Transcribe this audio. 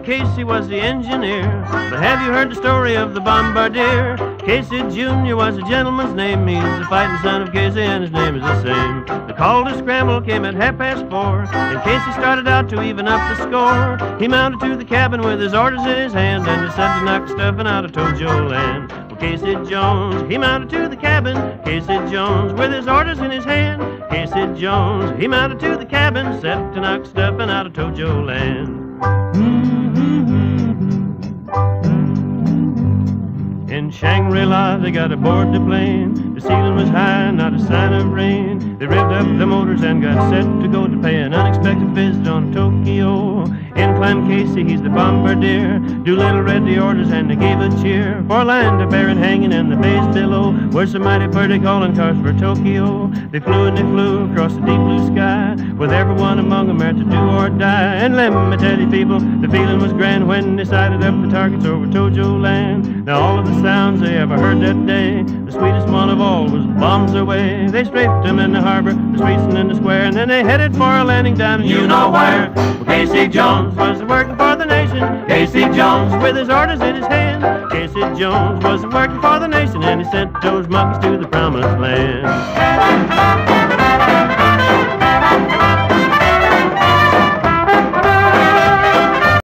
Casey was the engineer. But have you heard the story of the bombardier? Casey Jr. was a gentleman's name. He's the fighting son of Casey, and his name is the same. The call to scramble came at 4:30, and Casey started out to even up the score. He mounted to the cabin with his orders in his hand, and decided to knock stuffing out of Tojo Land. Well, Casey Jones, he mounted to the cabin. Casey Jones, with his orders in his hand. Casey Jones, he mounted to the cabin, set to knock stuffing out of Tojo Land. In Shangri-La, they got aboard the plane. The ceiling was high, not a sign of rain. They revved up the motors and got set to go to pay an unexpected visit on Tokyo. In climbed Casey, he's the bombardier. Doolittle read the orders and they gave a cheer. For land a baron hanging in the bays below were some mighty pretty calling cars for Tokyo. They flew and they flew across the deep blue sky, with everyone among them there to do or die. And let me tell you people, the feeling was grand when they sighted up the targets over Tojo Land. Now all of the sounds they ever heard that day, the sweetest one of all was bombs away. They strafed them in the harbor, the streets and in the square, and then they headed for a landing down you know where. Well, Casey Jones was working for the nation. Casey Jones with his orders in his hand. Casey Jones was working for the nation, and he sent those monkeys to the promised land.